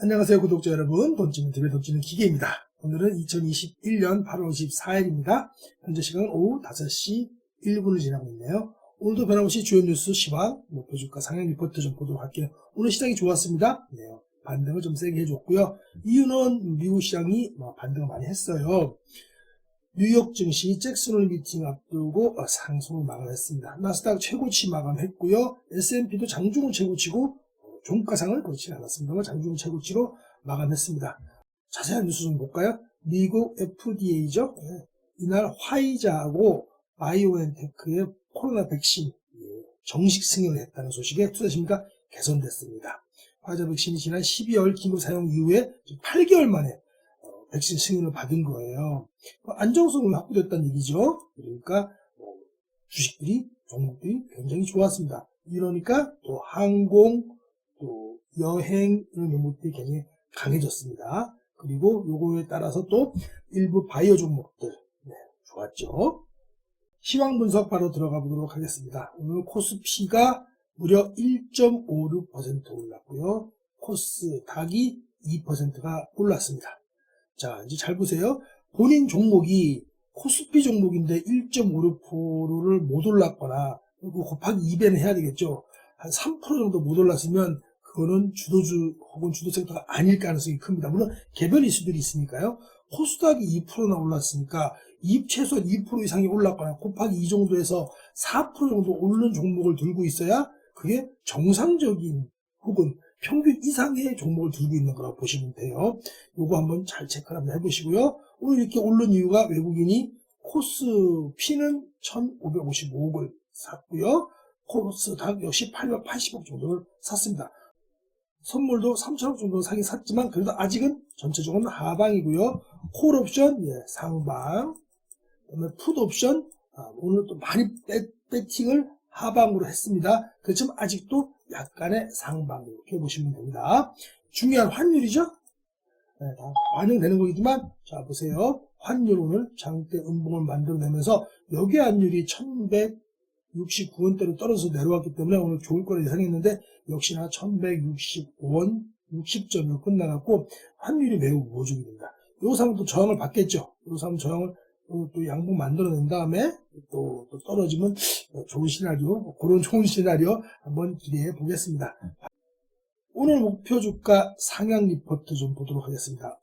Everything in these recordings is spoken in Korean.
안녕하세요 구독자 여러분, 돈찌는 TV의 돈찌는 기계입니다. 오늘은 2021년 8월 14일입니다. 현재 시간은 오후 5시 1분을 지나고 있네요. 오늘도 변함없이 주요 뉴스 시황, 목표주가 상향 리포트 좀 보도록 할게요. 오늘 시장이 좋았습니다. 네, 반등을 좀 세게 해줬고요. 이유는 미국 시장이 반등을 많이 했어요. 뉴욕 증시 잭슨홀 미팅 앞두고 상승을 마감했습니다. 나스닥 최고치 마감했고요. S&P도 장중을 최고치고 종가상을 그렇지 않았습니다만 장중 최고치로 마감했습니다. 자세한 뉴스 좀 볼까요? 미국 FDA죠. 이날 화이자하고 바이오엔테크의 코로나 백신 정식 승인을 했다는 소식에 투자심리가 개선됐습니다. 화이자 백신이 지난 12월 긴급 사용 이후에 8개월 만에 백신 승인을 받은 거예요. 안정성이 확보됐다는 얘기죠. 그러니까 주식들이, 종목들이 굉장히 좋았습니다. 이러니까 또 항공, 또 여행 이런 종목들이 굉장히 강해졌습니다. 그리고 요거에 따라서 또 일부 바이오 종목들 좋았죠. 시황 분석 바로 들어가 보도록 하겠습니다. 오늘 코스피가 무려 1.56% 올랐고요. 코스닥이 2%가 올랐습니다. 자, 이제 잘 보세요. 본인 종목이 코스피 종목인데 1.56%를 못 올랐거나 그리고 곱하기 2배는 해야 되겠죠. 한 3% 정도 못 올랐으면 그거는 주도주 혹은 주도섹터가 아닐 가능성이 큽니다. 물론 개별 이슈들이 있으니까요. 코스닥이 2%나 올랐으니까 최소한 2% 이상이 올랐거나 곱하기 2 정도에서 4% 정도 오르는 종목을 들고 있어야 그게 정상적인 혹은 평균 이상의 종목을 들고 있는 거라고 보시면 돼요. 요거 한번 잘 체크를 한번 해보시고요. 오늘 이렇게 오른 이유가 외국인이 코스피는 1,555억을 샀고요. 코스닥 역시 880억 정도를 샀습니다. 선물도 3천억 정도 사긴 샀지만 그래도 아직은 전체적으로는 하방이고요. 콜옵션 상방, 그다음에 풋옵션 오늘 또 많이 배팅을 하방으로 했습니다. 그렇지만 아직도 약간의 상방 이렇게 보시면 됩니다. 중요한 환율이죠. 다 반영되는 거이지만 자 보세요. 환율 오늘 장대 음봉을 만들어내면서 여기 환율이 1169원대로 떨어져서 내려왔기 때문에 오늘 좋을 거라 예상했는데 역시나 1165원 60점으로 끝나갔고 환율이 매우 모종이 됩니다. 요 상황 또 저항을 받겠죠. 요 상황 저항을 또 양봉 만들어낸 다음에 또 떨어지면 좋은 시나리오, 그런 좋은 시나리오 한번 기대해 보겠습니다. 오늘 목표 주가 상향 리포트 좀 보도록 하겠습니다.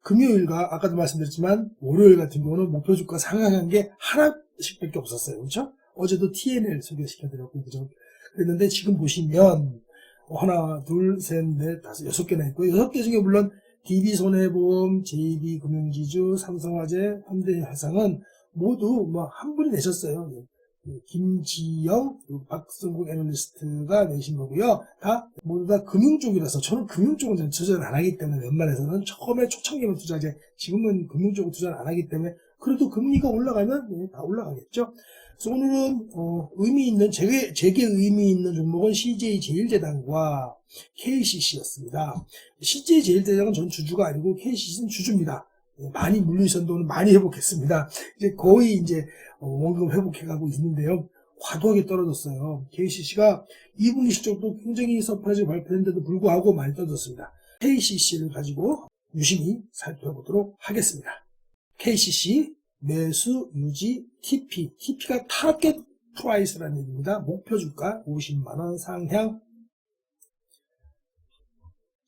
금요일과 아까도 말씀드렸지만 월요일 같은 경우는 목표 주가 상향한 게 하나씩밖에 없었어요. 그렇죠? 어제도 TNL 소개시켜드렸고 그죠? 그랬는데 지금 보시면 하나, 둘, 셋, 넷, 다섯, 6개나 있고 6개 중에 물론 DB손해보험, JB금융지주, 삼성화재, 현대해상은 모두 한 분이 내셨어요. 김지영, 박승국 애널리스트가 내신 거고요. 모두 다 금융 쪽이라서 저는 금융 쪽은 투자를 안 하기 때문에 웬만해서는 처음에 초창기만 투자하지 지금은 금융 쪽은 투자를 안 하기 때문에 그래도 금리가 올라가면 다 올라가겠죠. 그래서 오늘은 의미 있는 제게 의미 있는 종목은 CJ제일제당과 KCC였습니다. CJ제일제당은 전 주주가 아니고 KCC는 주주입니다. 많이 물리셨는데 오늘 많이 회복했습니다. 이제 거의 원금 회복해가고 있는데요. 과도하게 떨어졌어요. KCC가 2분기 실적도 굉장히 서프라이즈가 발표했는데도 불구하고 많이 떨어졌습니다. KCC를 가지고 유심히 살펴보도록 하겠습니다. KCC 매수 유지 TP가 타겟 프라이스라는 얘기입니다. 목표 주가 50만원 상향.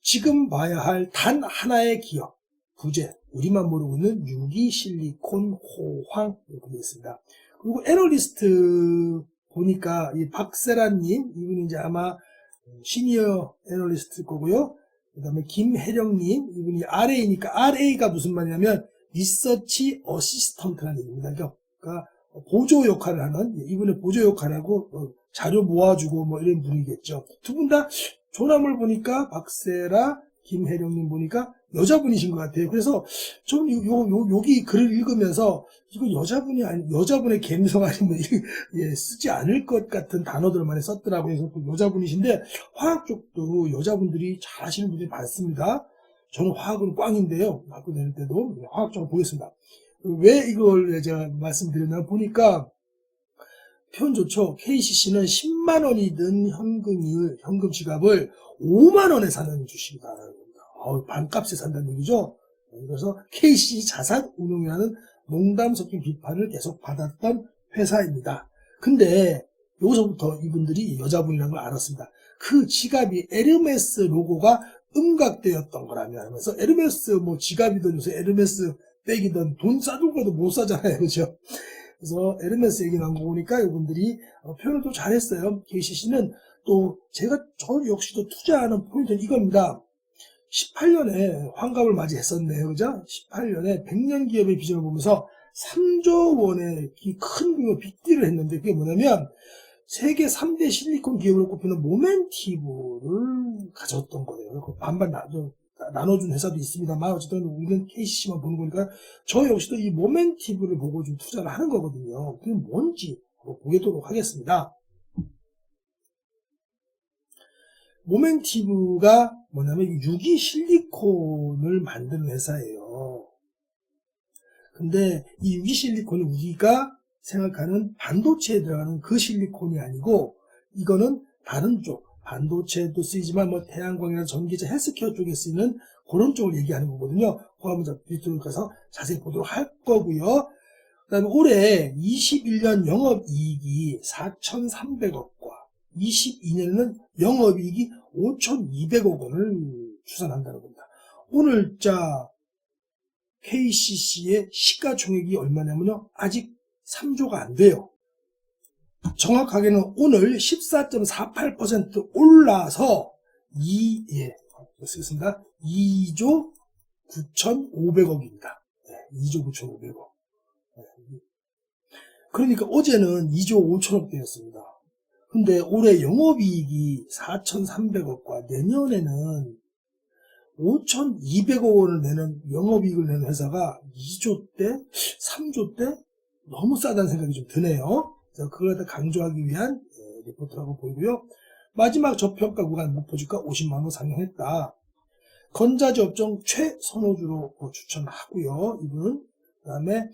지금 봐야 할 단 하나의 기업 부재, 우리만 모르고 있는 유기실리콘 호황 이렇게 되어 있습니다. 그리고 애널리스트 보니까 이 박세란님 이분이 아마 시니어 애널리스트 거고요. 그 다음에 김혜령님 이분이 RA니까 RA가 무슨 말이냐면 리서치 어시스턴트라는 얘기입니다. 그러니까 보조 역할을 하는 이분의 보조 역할하고 자료 모아주고 이런 분이겠죠. 두 분 다 조남을 보니까 박세라, 김혜령님 보니까 여자분이신 것 같아요. 그래서 좀 여기 글을 읽으면서 이거 여자분의 감성 아니면 쓰지 않을 것 같은 단어들을 많이 썼더라고요. 그래서 여자분이신데 화학 쪽도 여자분들이 잘 하시는 분들이 많습니다. 저는 화학은 꽝인데요. 학교 다닐 때도 화학 쪽을 보겠습니다. 왜 이걸 제가 말씀드렸나 보니까 표현 좋죠. KCC는 10만원이 든 현금 지갑을 5만원에 사는 주식이다. 반값에 산다는 얘기죠. 그래서 KCC 자산운용이라는 농담 섞인 비판을 계속 받았던 회사입니다. 근데 여기서부터 이분들이 여자분이라는 걸 알았습니다. 그 지갑이 에르메스 로고가 음각되었던 거라며 하면서 에르메스 지갑이든 요새 에르메스 백이든 돈 싸준 거도 못 사잖아요. 그죠? 그래서 에르메스 얘기 나온 거 보니까 이분들이 표현을 또 잘했어요. KCC는 또 저 역시도 투자하는 포인트는 이겁니다. 18년에 환갑을 맞이했었네요. 그죠? 18년에 100년 기업의 비전을 보면서 3조 원의 큰 규모 빅딜을 했는데 그게 뭐냐면 세계 3대 실리콘 기업으로 꼽히는 모멘티브를 가졌던 거예요. 반반 나눠준 회사도 있습니다만 어쨌든 우리는 KCC만 보는 거니까 저 역시도 이 모멘티브를 보고 좀 투자를 하는 거거든요. 그게 뭔지 보도록 하겠습니다. 모멘티브가 뭐냐면 유기 실리콘을 만드는 회사예요. 근데 이 유기 실리콘은 우리가 생각하는 반도체에 들어가는 그 실리콘이 아니고 이거는 다른 쪽 반도체도 쓰이지만 태양광이나 전기차 헬스케어 쪽에 쓰이는 그런 쪽을 얘기하는 거거든요. 그거 한번 뒤쪽으로 가서 자세히 보도록 할 거고요. 그 다음에 올해 21년 영업이익이 4,300억과 22년에는 영업이익이 5,200억 원을 추산한다는 겁니다. 오늘자 KCC의 시가총액이 얼마냐면요. 아직 3조가 안 돼요. 정확하게는 오늘 14.48% 올라서 2조 9,500억입니다. 2조 9,500억. 그러니까 어제는 2조 5천억 되었습니다. 근데 올해 영업이익이 4,300억과 내년에는 5,200억 원을 내는 영업이익을 내는 회사가 2조 대, 3조 대 너무 싸다는 생각이 좀 드네요. 그래서 그걸 다 강조하기 위한 리포트라고 보이고요. 마지막 저평가 구간 목표주가 50만 원 상향했다. 건자재 업종 최선호주로 추천하고요. 이분은 그다음에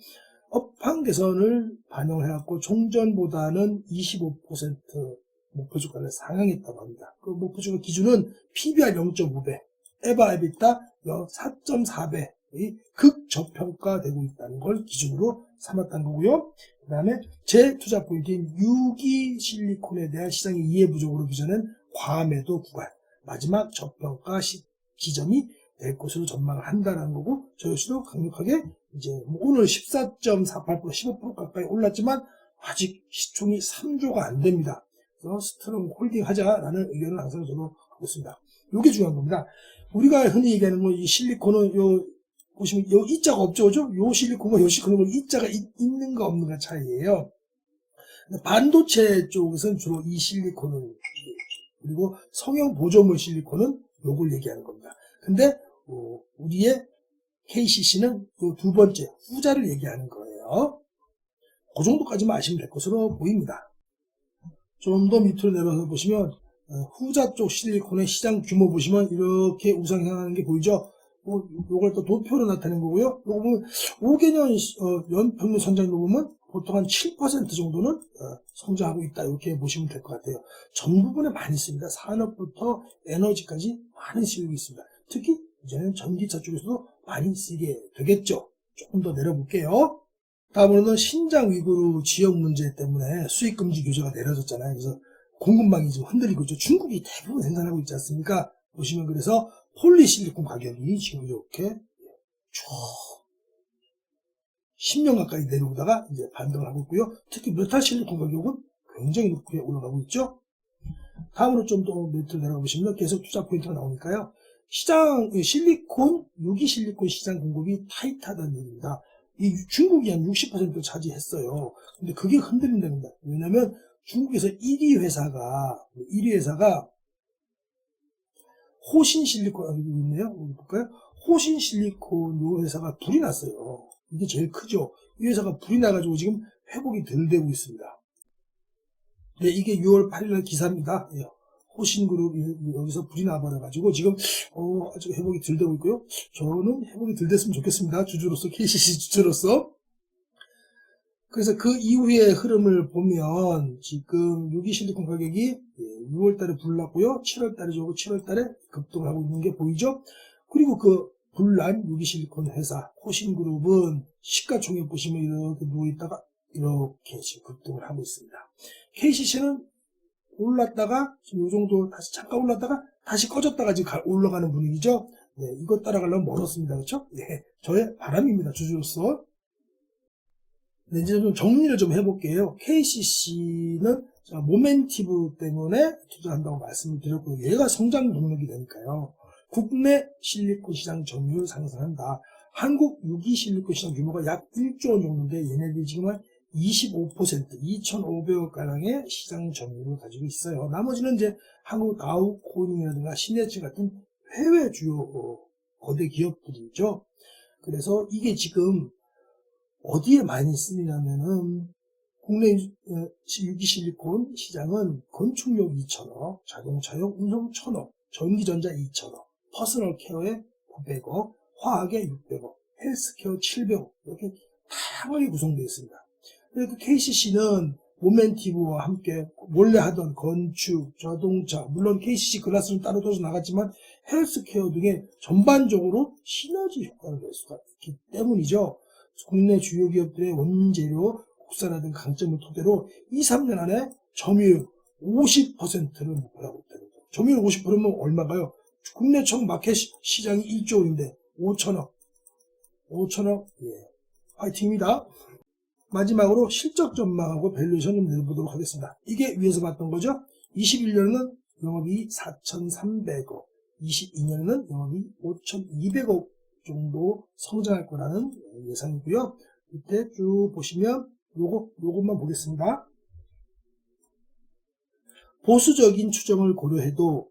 업황 개선을 반영해갖고 종전보다는 25% 목표주가를 상향했다고 합니다. 그 목표주가 기준은 PBR 0.5배, 에바 에비타 4.4배의 극저평가되고 있다는 걸 기준으로 삼았다는 거고요. 그 다음에 제 투자 포인트인 유기 실리콘에 대한 시장의 이해 부족으로 빚어낸 과매도 구간, 마지막 저평가 지점이 될 것으로 전망을 한다는 거고, 저 역시도 강력하게 이제 오늘 14.48% 15% 가까이 올랐지만 아직 시총이 3조가 안 됩니다. 그래서 스트롱 홀딩 하자라는 의견을 항상 저도 하고 있습니다. 이게 중요한 겁니다. 우리가 흔히 얘기하는 이 실리콘은 보시면 이자가 없죠, 그죠? 요 실리콘과 요 실리콘은 이자가 있는 거 없는가 차이예요. 반도체 쪽에서는 주로 이 실리콘은, 그리고 성형 보조물 실리콘은 요걸 얘기하는 겁니다. 근데 우리의 KCC는 또 두 번째 후자를 얘기하는 거예요. 그 정도까지만 아시면 될 것으로 보입니다. 좀 더 밑으로 내려서 보시면 후자 쪽 실리콘의 시장 규모 보시면 이렇게 우상향하는 게 보이죠? 요걸 또 도표로 나타낸 거고요. 요거 보면 5개년 연평균 성장률 보면 보통 한 7% 정도는 성장하고 있다. 이렇게 보시면 될 것 같아요. 전 부분에 많이 씁니다. 산업부터 에너지까지 많은 실력이 있습니다. 특히 이제는 전기차 쪽에서도 많이 쓰게 되겠죠. 조금 더 내려볼게요. 다음으로는 신장 위구르 지역 문제 때문에 수입 금지 규제가 내려졌잖아요. 그래서 공급망이 지금 흔들리고 있죠. 중국이 대부분 생산하고 있지 않습니까? 보시면 그래서 폴리실리콘 가격이 지금 이렇게 쭉 10년 가까이 내려오다가 이제 반등을 하고 있고요. 특히 메탈 실리콘 가격은 굉장히 높게 올라가고 있죠. 다음으로 좀 더 밑으로 내려가 보시면 계속 투자 포인트가 나오니까요. 시장 실리콘, 유기 실리콘 시장 공급이 타이트하다는 얘기입니다. 이 중국이 한 60% 차지했어요. 근데 그게 흔들린다는 겁니다. 왜냐면 중국에서 1위 회사가 호신 실리콘 있네요. 볼까요? 호신 실리콘 이 회사가 불이 났어요. 이게 제일 크죠. 이 회사가 불이 나가지고 지금 회복이 덜 되고 있습니다. 네, 이게 6월 8일 기사입니다. 예, 호신그룹이 여기서 불이 나버려가지고 지금 아직 회복이 덜 되고 있고요. 저는 회복이 덜 됐으면 좋겠습니다. 주주로서, KCC 주주로서. 그래서 그 이후의 흐름을 보면 지금 유기 실리콘 가격이 6월달에 불났고요. 7월달에 7월달에 급등을 하고 있는 게 보이죠. 그리고 그 불란 유기실리콘 회사 호신그룹은 시가총액 보시면 이렇게 누워있다가 이렇게 지금 급등을 하고 있습니다. KCC는 올랐다가 지금 이 정도 다시 잠깐 올랐다가 다시 꺼졌다가 지금 올라가는 분위기죠. 네, 이거 따라가려면 멀었습니다. 그렇죠? 네, 저의 바람입니다. 주주로서. 네, 이제 좀 정리를 좀 해볼게요. KCC는 모멘티브 때문에 투자한다고 말씀을 드렸고요. 얘가 성장 동력이 되니까요. 국내 실리콘 시장 점유율 상승한다. 한국 유기 실리콘 시장 규모가 약 1조 원 정도인데 얘네들이 지금 한 25%, 2,500억 가량의 시장 점유율을 가지고 있어요. 나머지는 이제 한국 다우코인이라든가 시네츠 같은 해외 주요 거대 기업들이죠. 그래서 이게 지금 어디에 많이 쓰이냐면은 국내 유기 실리콘 시장은 건축용 2,000억, 자동차용 운송 1,000억, 전기전자 2,000억, 퍼스널 케어에 900억, 화학에 600억, 헬스케어 700억 이렇게 다양하게 구성되어 있습니다. 그래서 KCC는 모멘티브와 함께 원래 하던 건축, 자동차, 물론 KCC 글라스는 따로 떠서 나갔지만 헬스케어 등의 전반적으로 시너지 효과를 낼 수가 있기 때문이죠. 국내 주요 기업들의 원재료, 국산화 등 강점을 토대로 2, 3년 안에 점유율 50%를 목표하고 있다는 거죠. 점유율 50%면 얼마가요? 국내 총 마켓 시장이 1조 원인데 5천억. 예. 화이팅입니다. 마지막으로 실적 전망하고 밸류에이션 좀 내보도록 하겠습니다. 이게 위에서 봤던 거죠. 21년에는 영업이익 4,300억, 22년에는 영업이익 5,200억 정도 성장할 거라는 예상이고요. 이때 쭉 보시면 요것만 보겠습니다. 보수적인 추정을 고려해도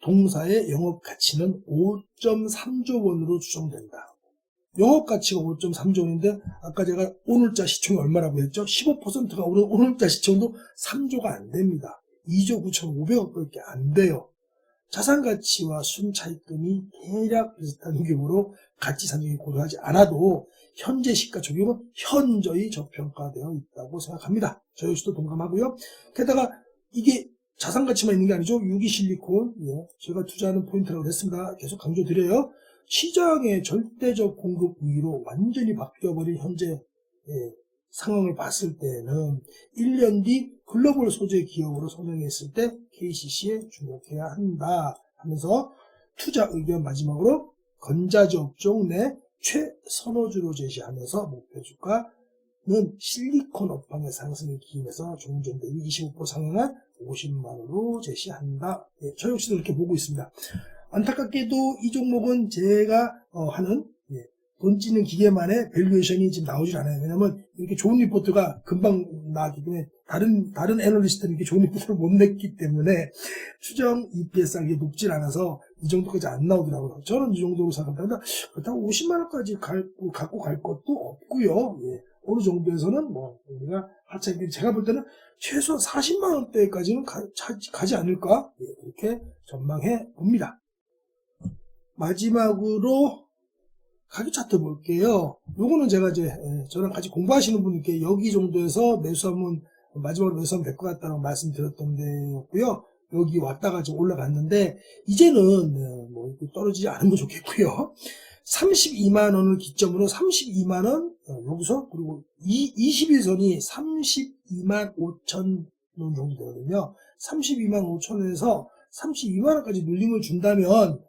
동사의 영업 가치는 5.3조 원으로 추정된다. 영업 가치가 5.3조 원인데 아까 제가 오늘자 시총이 얼마라고 했죠? 15%가 오른 오늘자 시총도 3조가 안 됩니다. 2조 9,500억밖에 안 돼요. 자산 가치와 순차익금이 대략 비슷한 규모로 가치 산정이 고려하지 않아도 현재 시가 적용은 현저히 저평가되어 있다고 생각합니다. 저 역시도 동감하고요. 게다가 이게 자산 가치만 있는 게 아니죠. 유기실리콘, 예, 제가 투자하는 포인트라고 했습니다. 계속 강조드려요. 시장의 절대적 공급 위로 완전히 바뀌어버린 현재 상황을 봤을 때는 1년 뒤 글로벌 소재 기업으로 성장했을 때 KCC에 주목해야 한다 하면서 투자 의견 마지막으로 건자재 업종 내 최선호주로 제시하면서 목표 주가는 실리콘 업황의 상승에 기인해서 종전 대비 25% 상향한 50만원으로 제시한다. 예, 저 역시도 이렇게 보고 있습니다. 안타깝게도 이 종목은 제가 하는 돈 찌는 기계만의 밸류에이션이 지금 나오질 않아요. 왜냐면 이렇게 좋은 리포트가 금방 나왔기 때문에 다른 애널리스트는 이렇게 좋은 리포트를 못 냈기 때문에 추정 EPS가 높질 않아서 이 정도까지 안 나오더라고요. 저는 이 정도로 생각합니다. 그렇다고 50만원까지 갖고 갈 것도 없고요. 예. 어느 정도에서는 뭐 우리가 하차기 제가 볼 때는 최소한 40만원대까지는 가지 않을까 이렇게 전망해 봅니다. 마지막으로 가격 차트 볼게요. 요거는 제가 이제 저랑 같이 공부하시는 분께 여기 정도에서 매수하면 마지막으로 매수하면 될 것 같다고 말씀드렸던 데였고요. 여기 왔다가 좀 올라갔는데 이제는 뭐 떨어지지 않으면 좋겠고요. 32만원을 기점으로 32만원 여기서 그리고 21선이 32만 5천 원 정도 되거든요. 32만 5천 원에서 32만원까지 눌림을 준다면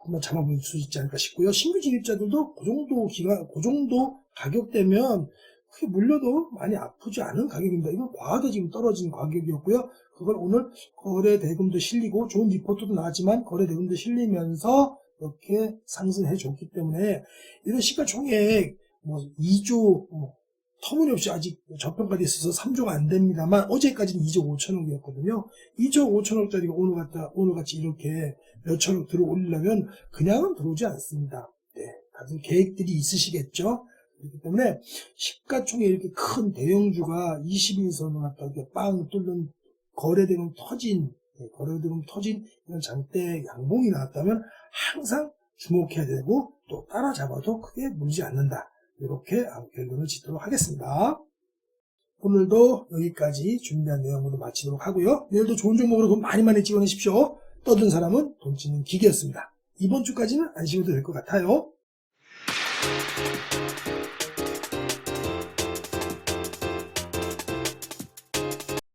한번 잡아볼 수 있지 않을까 싶고요. 신규 진입자들도 그 정도 가격대면 크게 물려도 많이 아프지 않은 가격입니다. 이건 과하게 지금 떨어진 가격이었고요. 그걸 오늘 거래 대금도 실리고 좋은 리포트도 나왔지만 거래 대금도 실리면서 이렇게 상승해 줬기 때문에 이런 시가총액 뭐 2조 터무니없이 아직 저평가돼 있어서 3조가 안 됩니다만 어제까지는 2조 5천억이었거든요. 2조 5천억짜리가 오늘같이 이렇게 몇천억 들어올리려면 그냥은 들어오지 않습니다. 네, 다들 계획들이 있으시겠죠. 그렇기 때문에 시가총액 이렇게 큰 대형주가 21선을 갖다 이렇게 빵 뚫는 거래대금 터진 이런 장대 양봉이 나왔다면 항상 주목해야 되고 또 따라잡아도 크게 물지 않는다. 이렇게 결론을 짓도록 하겠습니다. 오늘도 여기까지 준비한 내용으로 마치도록 하고요. 내일도 좋은 종목으로 돈 많이 찍어내십시오. 떠든 사람은 돈 찌는 기계였습니다. 이번 주까지는 안심해도 될 것 같아요.